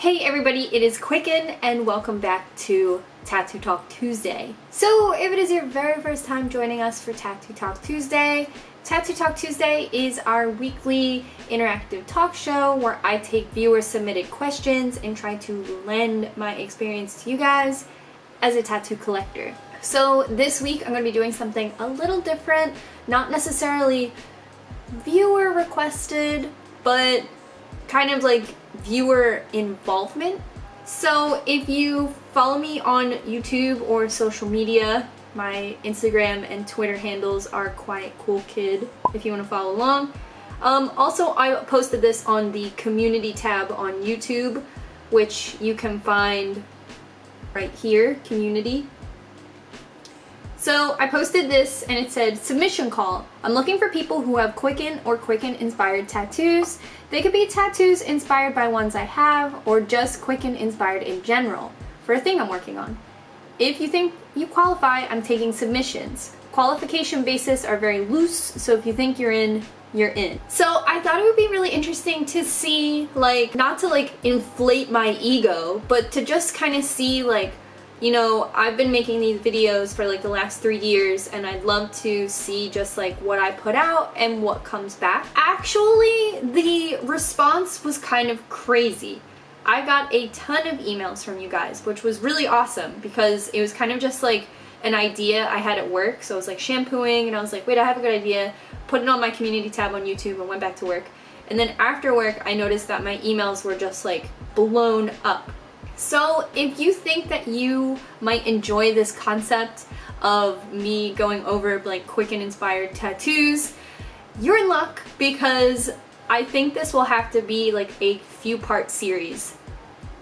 Hey everybody, it is Qcknd and welcome back to Tattoo Talk Tuesday. So if it is your very first time joining us for Tattoo Talk Tuesday is our weekly interactive talk show where I take viewer submitted questions and try to lend my experience to you guys as a tattoo collector. So this week I'm going to be doing something a little different, not necessarily viewer requested, but kind of like viewer involvement. So if you follow me on YouTube or social media, my Instagram and Twitter handles are Qcknd if you want to follow along. Also, I posted this on the community tab on YouTube, which you can find right here, community. So I posted this and it said, submission call. I'm looking for people who have Qcknd or Qcknd inspired tattoos. They could be tattoos inspired by ones I have or just Qcknd inspired in general for a thing I'm working on. If you think you qualify, I'm taking submissions. Qualification bases are very loose, so if you think you're in, you're in. So I thought it would be really interesting to see, like, not to like inflate my ego, but to just kind of see, like, you know, I've been making these videos for like the last 3 years and I'd love to see just like what I put out and what comes back. Actually, the response was kind of crazy. I got a ton of emails from you guys, which was really awesome because it was kind of just like an idea I had at work. So I was like shampooing and I was like, wait, I have a good idea. Put it on my community tab on YouTube and went back to work. And then after work, I noticed that my emails were just like blown up. So if you think that you might enjoy this concept of me going over like Qcknd inspired tattoos, you're in luck because I think this will have to be like a few part series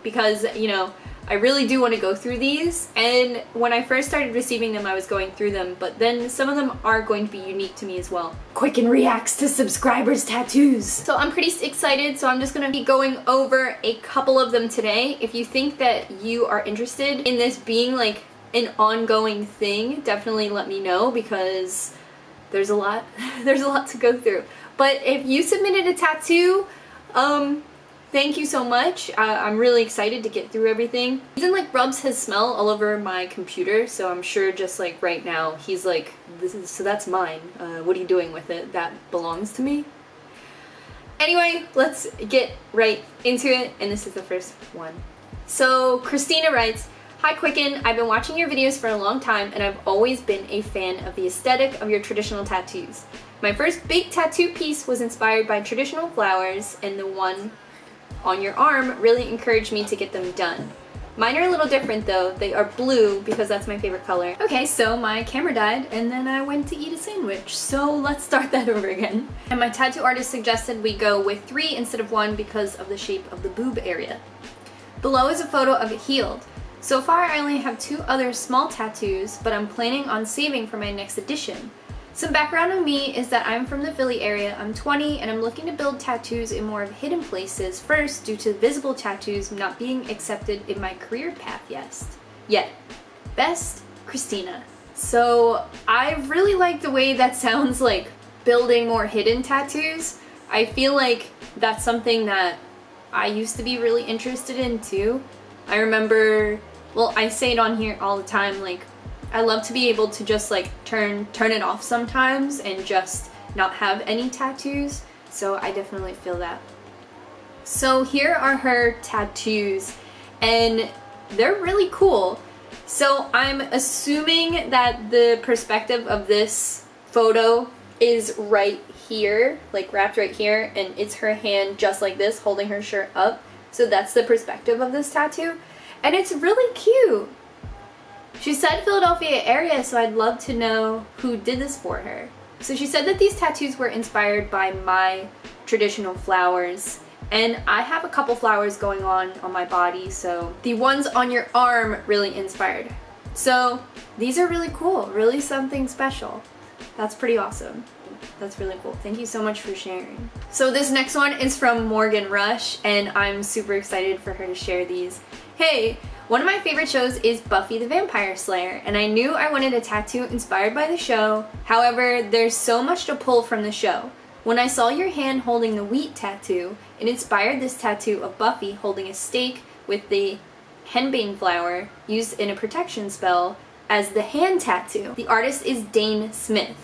because, you know, I really do want to go through these, and when I first started receiving them I was going through them, but then some of them are going to be unique to me as well. Qcknd reacts to subscribers' tattoos. So I'm pretty excited, so I'm just gonna be going over a couple of them today. If you think that you are interested in this being like an ongoing thing, definitely let me know because there's a lot to go through. But if you submitted a tattoo, thank you so much. I'm really excited to get through everything. Even like rubs his smell all over my computer, so I'm sure just like right now he's like, so that's mine. What are you doing with it? That belongs to me. Anyway, let's get right into it, and this is the first one. So Christina writes, hi Qcknd, I've been watching your videos for a long time and I've always been a fan of the aesthetic of your traditional tattoos. My first big tattoo piece was inspired by traditional flowers, and the one on your arm really encouraged me to get them done. Mine are a little different though. They are blue because that's my favorite color. Okay, so my camera died and then I went to eat a sandwich, so let's start that over again. And my tattoo artist suggested we go with 3 instead of 1 because of the shape of the boob area. Below is a photo of it healed. So far I only have 2 other small tattoos, but I'm planning on saving for my next edition. Some background on me is that I'm from the Philly area, I'm 20, and I'm looking to build tattoos in more of hidden places first due to visible tattoos not being accepted in my career path yet. Best, Christina. So I really like the way that sounds, like building more hidden tattoos. I feel like that's something that I used to be really interested in too. I remember, well, I say it on here all the time, like I love to be able to just like turn it off sometimes and just not have any tattoos, so I definitely feel that. So here are her tattoos and they're really cool. So I'm assuming that the perspective of this photo is right here, like wrapped right here, and it's her hand just like this holding her shirt up. So that's the perspective of this tattoo and it's really cute. She said Philadelphia area, so I'd love to know who did this for her. So she said that these tattoos were inspired by my traditional flowers, and I have a couple flowers going on my body, so the ones on your arm really inspired. So these are really cool, really something special. That's pretty awesome. That's really cool. Thank you so much for sharing. So this next one is from Morgan Rush, and I'm super excited for her to share these. Hey! One of my favorite shows is Buffy the Vampire Slayer, and I knew I wanted a tattoo inspired by the show. However, there's so much to pull from the show. When I saw your hand holding the wheat tattoo, It inspired this tattoo of Buffy holding a stake with the henbane flower used in a protection spell as the hand tattoo. The artist is Dane Smith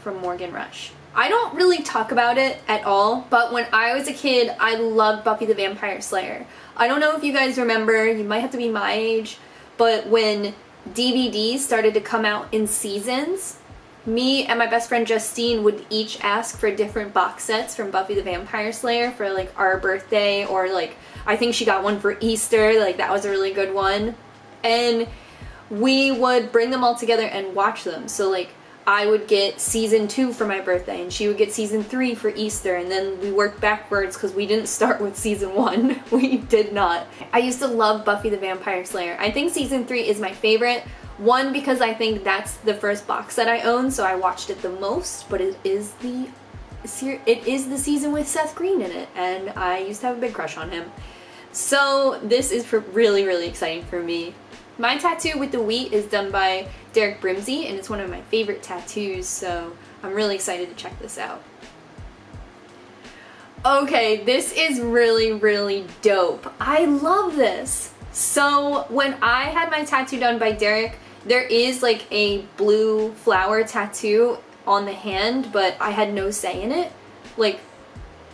from Morgan Rush. I don't really talk about it at all, but when I was a kid, I loved Buffy the Vampire Slayer. I don't know if you guys remember, you might have to be my age, but when DVDs started to come out in seasons, me and my best friend Justine would each ask for different box sets from Buffy the Vampire Slayer for like our birthday, or like I think she got one for Easter, like that was a really good one. And we would bring them all together and watch them. So like I would get season 2 for my birthday and she would get season 3 for Easter, and then we worked backwards because we didn't start with season 1. We did not. I used to love Buffy the Vampire Slayer. I think season 3 is my favorite. One, because I think that's the first box set I own, so I watched it the most, but it is the season with Seth Green in it, and I used to have a big crush on him. So this is really, really exciting for me. My tattoo with the wheat is done by Derek Brimsey, and it's one of my favorite tattoos, so I'm really excited to check this out. Okay, this is really, really dope. I love this. So when I had my tattoo done by Derek, there is like a blue flower tattoo on the hand, but I had no say in it. Like,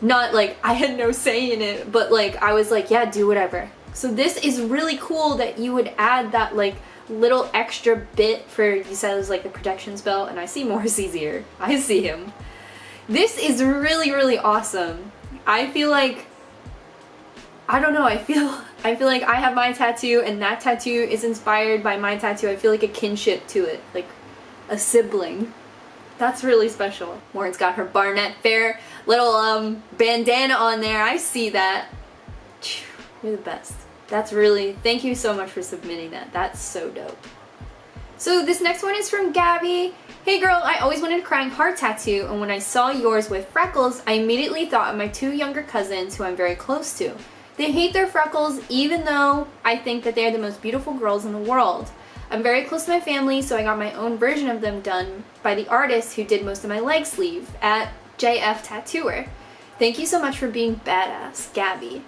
not like I had no say in it, but like I was like, yeah, do whatever. So this is really cool that you would add that like little extra bit for, you said it was like the protection spell, and I see Morrissey's ear. I see him. This is really, really awesome. I feel like, I don't know, I feel like I have my tattoo and that tattoo is inspired by my tattoo. I feel like a kinship to it, like a sibling. That's really special. Lauren's got her Barnett Fair little bandana on there. I see that. You're the best. That's really, thank you so much for submitting that. That's so dope. So this next one is from Gabby. Hey girl, I always wanted a crying heart tattoo, and when I saw yours with freckles, I immediately thought of my 2 younger cousins who I'm very close to. They hate their freckles, even though I think that they're the most beautiful girls in the world. I'm very close to my family, so I got my own version of them done by the artist who did most of my leg sleeve at JF Tattooer. Thank you so much for being badass, Gabby.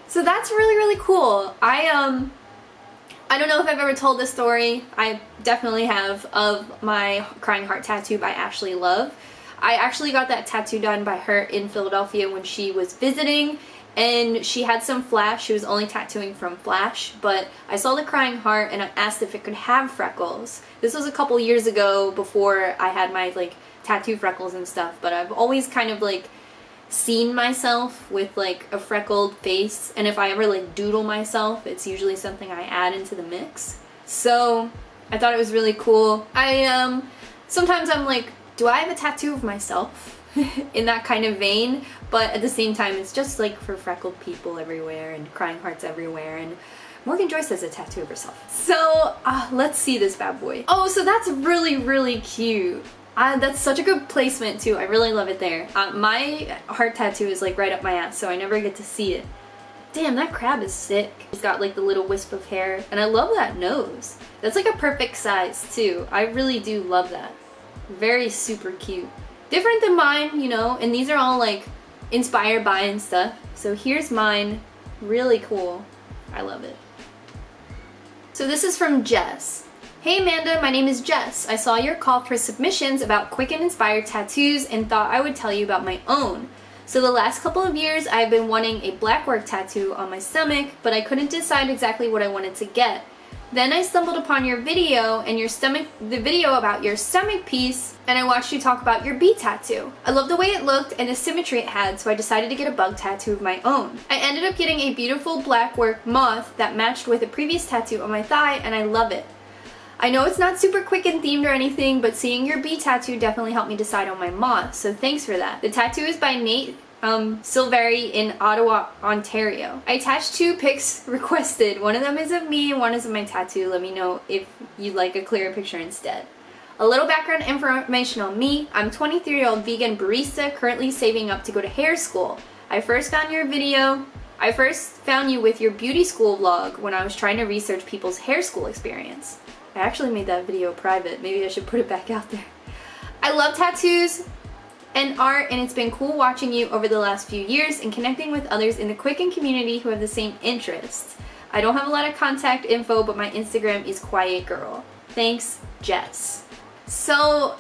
So that's really, really cool. I don't know if I've ever told this story. I definitely have, of my crying heart tattoo by Ashley Love. I actually got that tattoo done by her in Philadelphia when she was visiting, and she had some flash. She was only tattooing from flash, but I saw the crying heart and I asked if it could have freckles. This was a couple years ago before I had my like tattoo freckles and stuff, but I've always kind of like seen myself with like a freckled face, and if I ever like doodle myself, it's usually something I add into the mix. So I thought it was really cool. Sometimes I'm like, do I have a tattoo of myself? In that kind of vein, but at the same time it's just like for freckled people everywhere and crying hearts everywhere, and Morgan Joyce has a tattoo of herself. So let's see this bad boy. Oh, so that's really, really cute. That's such a good placement too. I really love it there. My heart tattoo is like right up my ass, so I never get to see it. Damn, that crab is sick. He's got like the little wisp of hair, and I love that nose. That's like a perfect size too. I really do love that. Very super cute. Different than mine, you know, and these are all like inspired by and stuff. So here's mine. Really cool. I love it. So this is from Jess. Hey Amanda, my name is Jess. I saw your call for submissions about Qcknd inspired tattoos and thought I would tell you about my own. So the last couple of years I've been wanting a blackwork tattoo on my stomach, but I couldn't decide exactly what I wanted to get. Then I stumbled upon your video and the video about your stomach piece, and I watched you talk about your bee tattoo. I loved the way it looked and the symmetry it had, so I decided to get a bug tattoo of my own. I ended up getting a beautiful blackwork moth that matched with a previous tattoo on my thigh, and I love it. I know it's not super Qcknd themed or anything, but seeing your bee tattoo definitely helped me decide on my moth, so thanks for that. The tattoo is by Nate Silveri in Ottawa, Ontario. I attached 2 pics requested. One of them is of me and one is of my tattoo. Let me know if you'd like a clearer picture instead. A little background information on me. I'm a 23-year-old vegan barista currently saving up to go to hair school. I first found you with your beauty school vlog when I was trying to research people's hair school experience. I actually made that video private. Maybe I should put it back out there. I love tattoos. and art, and it's been cool watching you over the last few years and connecting with others in the Qcknd community who have the same interests. I don't have a lot of contact info, but my Instagram is Quiet Girl. Thanks, Jess. So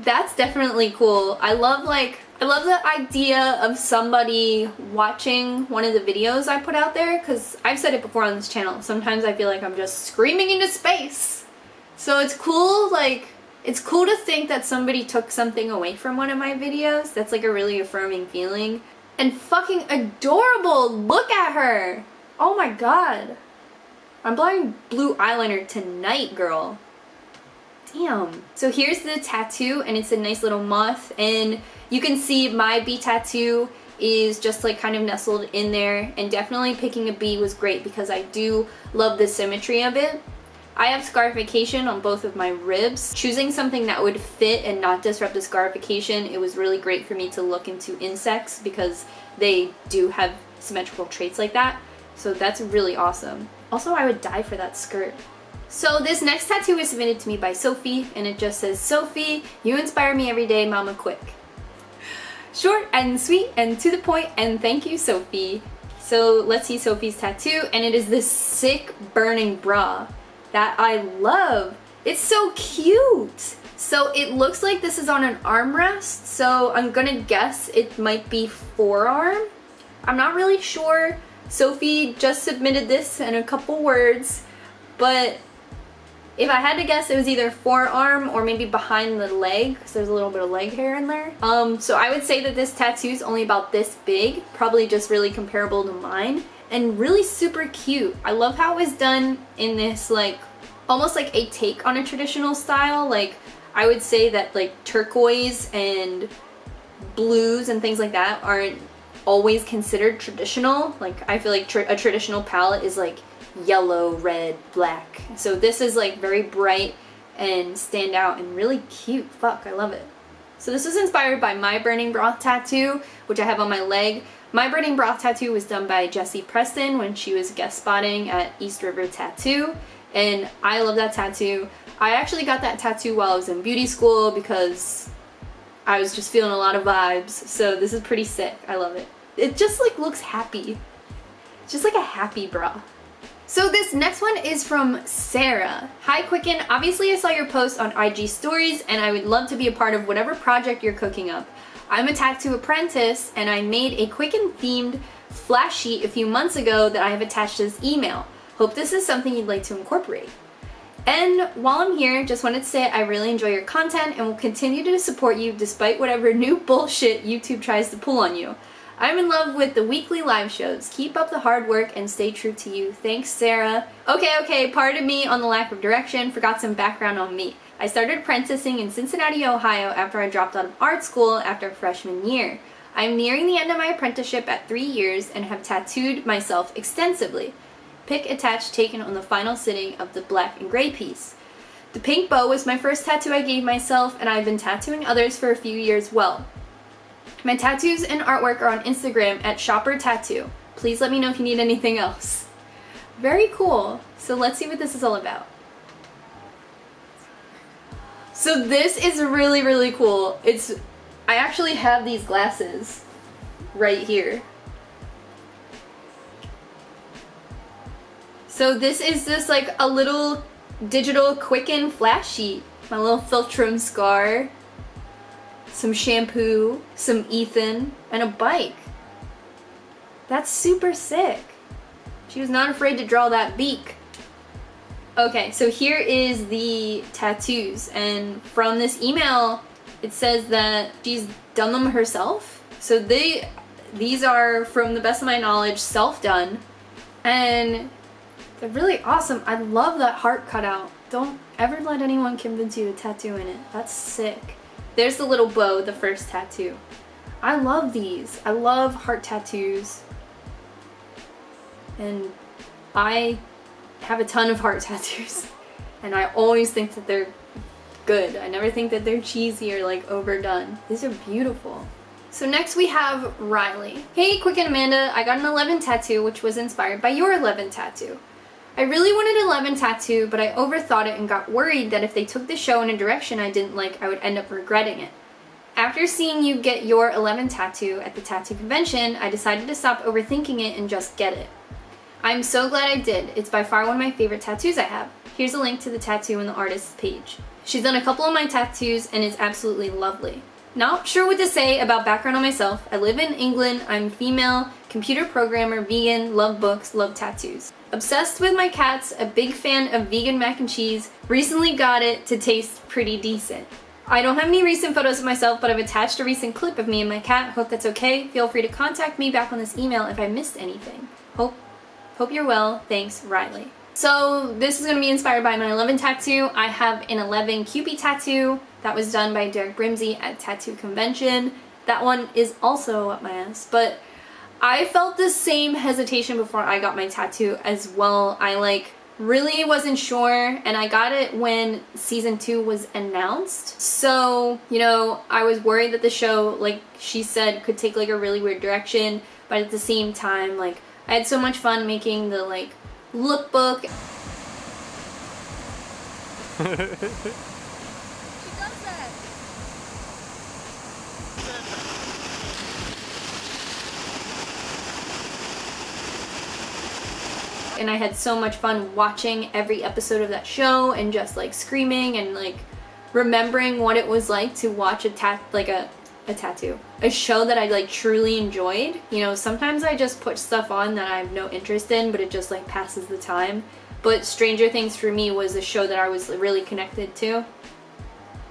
that's definitely cool. I love the idea of somebody watching one of the videos I put out there, because I've said it before on this channel. Sometimes I feel like I'm just screaming into space. So it's cool, like, it's cool to think that somebody took something away from one of my videos. That's like a really affirming feeling. And fucking adorable! Look at her! Oh my god. I'm blowing blue eyeliner tonight, girl. Damn. So here's the tattoo, and it's a nice little moth, and you can see my bee tattoo is just like kind of nestled in there, and definitely picking a bee was great because I do love the symmetry of it. I have scarification on both of my ribs. Choosing something that would fit and not disrupt the scarification, it was really great for me to look into insects because they do have symmetrical traits like that. So that's really awesome. Also, I would die for that skirt. So this next tattoo was submitted to me by Sophie, and it just says, "Sophie, you inspire me every day, Mama Quick." Short and sweet and to the point, and thank you, Sophie. So let's see Sophie's tattoo, and it is this sick burning bra that I love. It's so cute. So it looks like this is on an armrest, so I'm gonna guess it might be forearm. I'm not really sure. Sophie just submitted this in a couple words, but if I had to guess, it was either forearm or maybe behind the leg, because there's a little bit of leg hair in there. So I would say that this tattoo is only about this big, probably just really comparable to mine, and really super cute. I love how it was done in this, like, almost like a take on a traditional style. Like, I would say that like turquoise and blues and things like that aren't always considered traditional. Like, I feel like a traditional palette is like yellow, red, black. So this is like very bright and stand out and really cute. Fuck, I love it. So this was inspired by my burning broth tattoo, which I have on my leg. My burning broth tattoo was done by Jessie Preston when she was guest spotting at East River Tattoo, and I love that tattoo. I actually got that tattoo while I was in beauty school because I was just feeling a lot of vibes, so this is pretty sick. I love it. It just like looks happy. It's just like a happy bra. So this next one is from Sarah. Hi Qcknd, obviously I saw your post on IG stories and I would love to be a part of whatever project you're cooking up. I'm a tattoo apprentice and I made a Qcknd themed flash sheet a few months ago that I have attached as email. Hope this is something you'd like to incorporate. And while I'm here, just wanted to say I really enjoy your content and will continue to support you despite whatever new bullshit YouTube tries to pull on you. I'm in love with the weekly live shows. Keep up the hard work and stay true to you. Thanks, Sarah. Okay, pardon me on the lack of direction. Forgot some background on me. I started apprenticing in Cincinnati, Ohio after I dropped out of art school after freshman year. I'm nearing the end of my apprenticeship at 3 years and have tattooed myself extensively. Pic attached taken on the final sitting of the black and gray piece. The pink bow was my first tattoo I gave myself, and I've been tattooing others for a few years well. My tattoos and artwork are on Instagram at Shopper Tattoo. Please let me know if you need anything else. Very cool. So let's see what this is all about. So this is really, really cool. I actually have these glasses right here. So this is just like a little digital Qcknd flash sheet. My little Filtrum scar, some shampoo, some Ethan, and a bike. That's super sick. She was not afraid to draw that beak. Okay, so here is the tattoos, and from this email it says that she's done them herself. So these are, from the best of my knowledge, self-done, and they're really awesome. I love that heart cutout. Don't ever let anyone convince you to tattoo in it. That's sick. There's the little bow, the first tattoo. I love these. I love heart tattoos. And I have a ton of heart tattoos. And I always think that they're good. I never think that they're cheesy or like overdone. These are beautiful. So next we have Riley. Hey Qcknd Amanda, I got an 11 tattoo which was inspired by your 11 tattoo. I really wanted an 11 tattoo, but I overthought it and got worried that if they took the show in a direction I didn't like, I would end up regretting it. After seeing you get your 11 tattoo at the tattoo convention, I decided to stop overthinking it and just get it. I'm so glad I did. It's by far one of my favorite tattoos I have. Here's a link to the tattoo on the artist's page. She's done a couple of my tattoos and it's absolutely lovely. Not sure what to say about background on myself. I live in England, I'm female, computer programmer, vegan, love books, love tattoos. Obsessed with my cats, a big fan of vegan mac and cheese, recently got it to taste pretty decent. I don't have any recent photos of myself, but I've attached a recent clip of me and my cat. Hope that's okay. Feel free to contact me back on this email if I missed anything. Hope you're well. Thanks, Riley. So this is going to be inspired by my 11 tattoo. I have an 11 Qcknd tattoo that was done by Derek Brimsey at Tattoo Convention. That one is also up my ass, but I felt the same hesitation before I got my tattoo as well. I really wasn't sure, and I got it when season 2 was announced. So, you know, I was worried that the show, like she said, could take a really weird direction, but at the same time, I had so much fun making the lookbook. She does that. And I had so much fun watching every episode of that show and just screaming and remembering what it was like to watch a show that I truly enjoyed. You know, sometimes I just put stuff on that I have no interest in, but it just passes the time. But Stranger Things for me was a show that I was really connected to.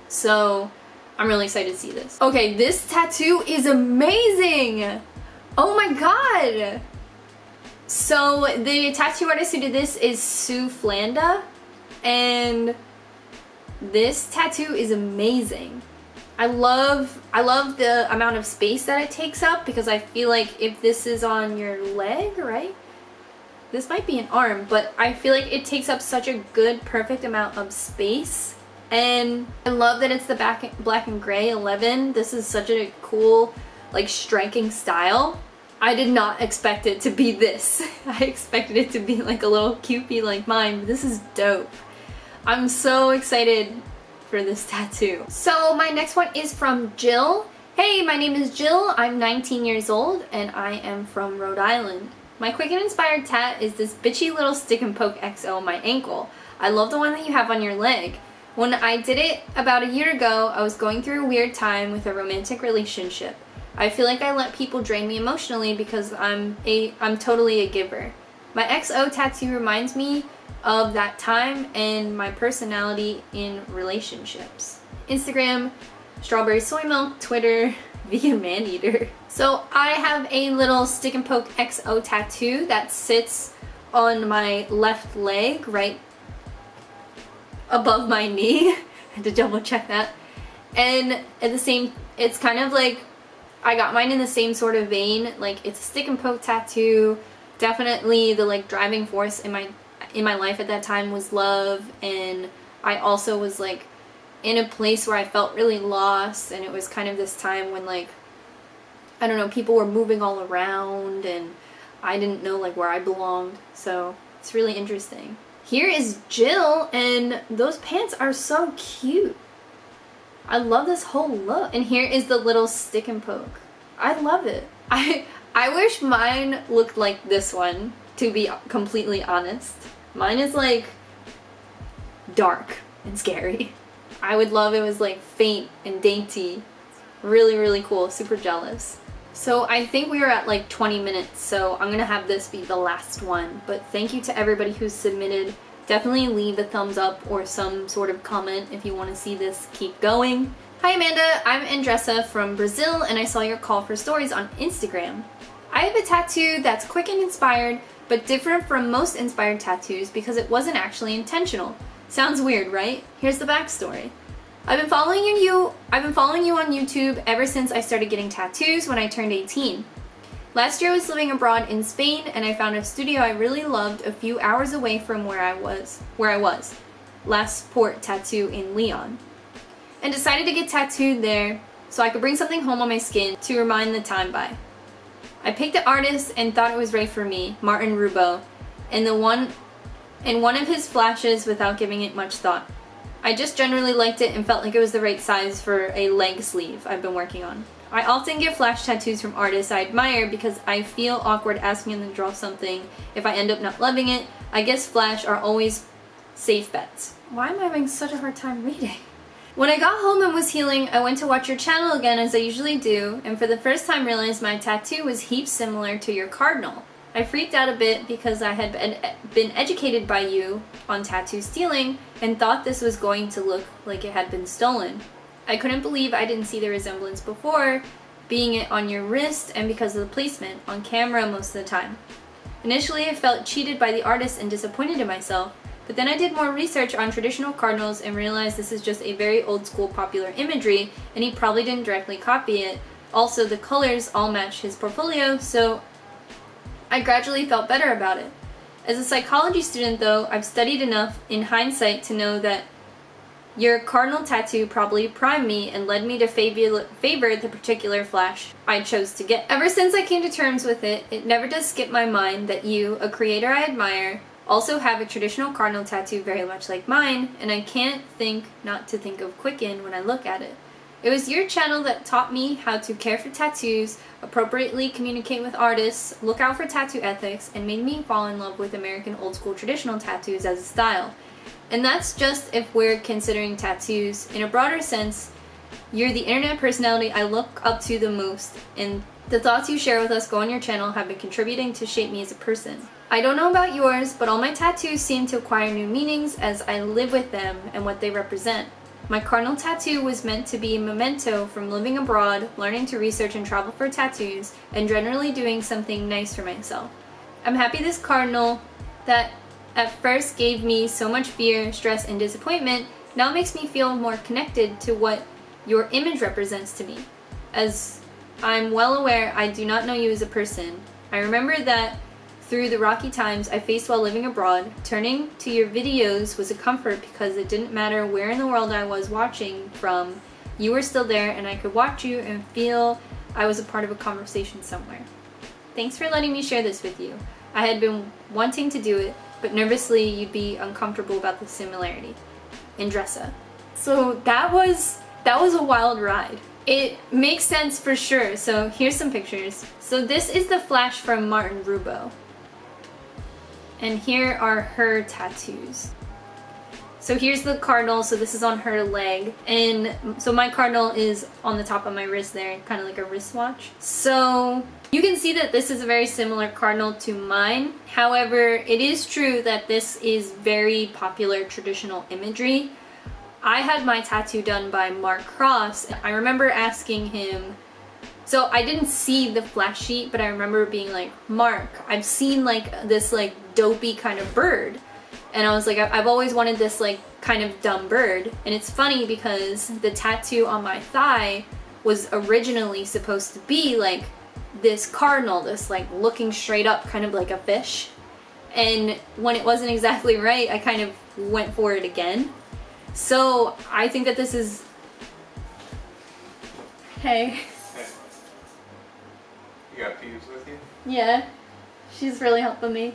So I'm really excited to see this. Okay, this tattoo is amazing! Oh my god! So the tattoo artist who did this is Sue Flanda, and this tattoo is amazing. I love the amount of space that it takes up, because I feel like if this is on your leg, right? This might be an arm, but I feel like it takes up such a good, perfect amount of space. And I love that it's the black and gray 11. This is such a cool, striking style. I did not expect it to be this. I expected it to be a little cupie like mine, but this is dope. I'm so excited for this tattoo. So my next one is from Jill. Hey, my name is Jill. I'm 19 years old and I am from Rhode Island. My Qcknd inspired tat is this bitchy little stick and poke XO on my ankle. I love the one that you have on your leg. When I did it about a year ago, I was going through a weird time with a romantic relationship. I feel like I let people drain me emotionally because I'm totally a giver. My XO tattoo reminds me of that time and my personality in relationships. Instagram, strawberry soy milk, Twitter, vegan man eater. So I have a little stick and poke XO tattoo that sits on my left leg, right above my knee. I had to double check that. And at the same, it's kind of I got mine in the same sort of vein. It's a stick and poke tattoo. Definitely the driving force in my life at that time was love, and I also was in a place where I felt really lost, and it was kind of this time when I don't know, people were moving all around and I didn't know where I belonged. So it's really interesting. Here is Jill, and those pants are so cute. I love this whole look. And here is the little stick and poke. I love it. I wish mine looked like this one, to be completely honest. Mine is dark and scary. I would love it was faint and dainty. Really, really cool. Super jealous. So I think we were at 20 minutes, so I'm gonna have this be the last one. But thank you to everybody who submitted. Definitely leave a thumbs up or some sort of comment if you want to see this keep going. Hi Amanda, I'm Andressa from Brazil and I saw your call for stories on Instagram. I have a tattoo that's Qcknd inspired, but different from most inspired tattoos because it wasn't actually intentional. Sounds weird, right? Here's the backstory. I've been following you on YouTube ever since I started getting tattoos when I turned 18. Last year I was living abroad in Spain and I found a studio I really loved a few hours away from where I was. Last Port Tattoo in Leon. And decided to get tattooed there so I could bring something home on my skin to remind the time by. I picked an artist and thought it was right for me, Martin Rubo, and one of his flashes without giving it much thought. I just generally liked it and felt like it was the right size for a leg sleeve I've been working on. I often get flash tattoos from artists I admire because I feel awkward asking them to draw something if I end up not loving it. I guess flash are always safe bets. Why am I having such a hard time reading? When I got home and was healing, I went to watch your channel again as I usually do, and for the first time realized my tattoo was heaps similar to your Cardinal. I freaked out a bit because I had been educated by you on tattoo stealing and thought this was going to look like it had been stolen. I couldn't believe I didn't see the resemblance before, being it on your wrist and because of the placement, on camera most of the time. Initially I felt cheated by the artist and disappointed in myself, but then I did more research on traditional cardinals and realized this is just a very old school popular imagery and he probably didn't directly copy it. Also, the colors all match his portfolio, so I gradually felt better about it. As a psychology student though, I've studied enough in hindsight to know that your Cardinal tattoo probably primed me and led me to favor the particular flash I chose to get. Ever since I came to terms with it, it never does skip my mind that you, a creator I admire, also have a traditional Cardinal tattoo very much like mine, and I can't think not to think of Qcknd when I look at it. It was your channel that taught me how to care for tattoos, appropriately communicate with artists, look out for tattoo ethics, and made me fall in love with American old school traditional tattoos as a style. And that's just if we're considering tattoos. In a broader sense, you're the internet personality I look up to the most, and the thoughts you share with us go on your channel have been contributing to shape me as a person. I don't know about yours, but all my tattoos seem to acquire new meanings as I live with them and what they represent. My Cardinal tattoo was meant to be a memento from living abroad, learning to research and travel for tattoos, and generally doing something nice for myself. I'm happy this Cardinal that at first gave me so much fear, stress, and disappointment now makes me feel more connected to what your image represents to me. As I'm well aware, I do not know you as a person. I remember that through the rocky times I faced while living abroad, turning to your videos was a comfort because it didn't matter where in the world I was watching from, you were still there and I could watch you and feel I was a part of a conversation somewhere. Thanks for letting me share this with you. I had been wanting to do it, but nervously you'd be uncomfortable about the similarity. Indressa. So that was a wild ride. It makes sense for sure, so here's some pictures. So this is the flash from Martin Rubo. And here are her tattoos. So here's the Cardinal, so this is on her leg. And so my Cardinal is on the top of my wrist there, kind of like a wristwatch. So you can see that this is a very similar Cardinal to mine. However, it is true that this is very popular traditional imagery. I had my tattoo done by Mark Cross. I remember asking him, so I didn't see the flash sheet, but I remember being like, Mark, I've seen like this like dopey kind of bird. And I was like, I've always wanted this like kind of dumb bird. And it's funny because the tattoo on my thigh was originally supposed to be like this Cardinal, this like looking straight up kind of like a fish. And when it wasn't exactly right, I kind of went for it again. So I think that this is... Hey. Hey. You got Peeves with you? Yeah. She's really helping me.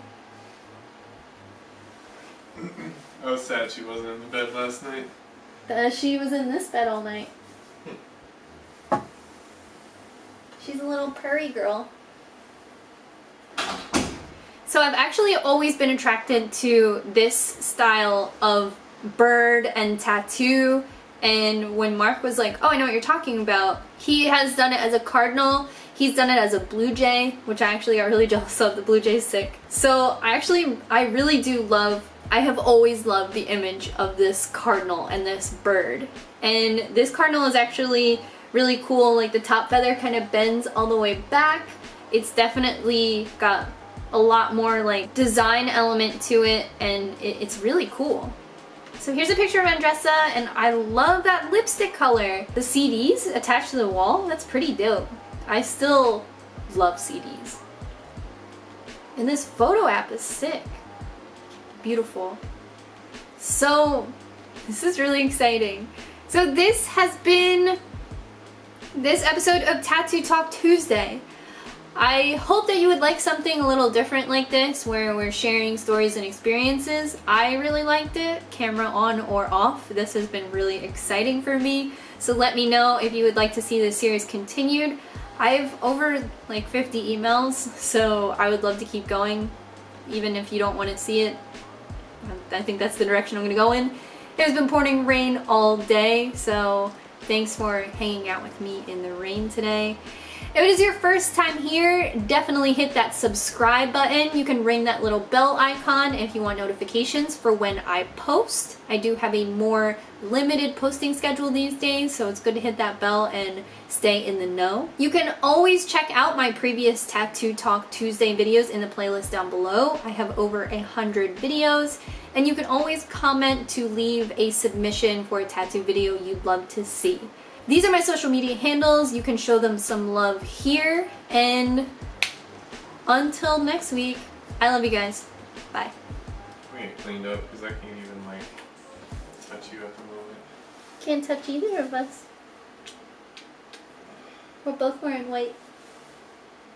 I was sad she wasn't in the bed last night. She was in this bed all night. She's a little purry girl. So I've actually always been attracted to this style of bird and tattoo, and when Mark was like, oh, I know what you're talking about, he has done it as a Cardinal, he's done it as a blue jay, which I actually got really jealous of. The blue jay's sick. So I really do love, I have always loved the image of this Cardinal and this bird. And this Cardinal is actually really cool, like the top feather kind of bends all the way back. It's definitely got a lot more like design element to it, and it's really cool. So here's a picture of Andressa, and I love that lipstick color. The CDs attached to the wall, that's pretty dope. I still love CDs. And this photo app is sick. Beautiful. So this is really exciting. So this has been this episode of Tattoo Talk Tuesday. I hope that you would like something a little different like this, where we're sharing stories and experiences. I really liked it, camera on or off. This has been really exciting for me. So let me know if you would like to see this series continued. I have over like 50 emails, so I would love to keep going, even if you don't want to see it. I think that's the direction I'm going to go in. It has been pouring rain all day, so thanks for hanging out with me in the rain today. If it is your first time here, definitely hit that subscribe button. You can ring that little bell icon if you want notifications for when I post. I do have a more limited posting schedule these days, so it's good to hit that bell and stay in the know. You can always check out my previous Tattoo Talk Tuesday videos in the playlist down below. I have over 100 videos, and you can always comment to leave a submission for a tattoo video you'd love to see. These are my social media handles. You can show them some love here. And until next week, I love you guys. Bye. We get cleaned up because I can't even like touch you at the moment. Can't touch either of us. We're both wearing white.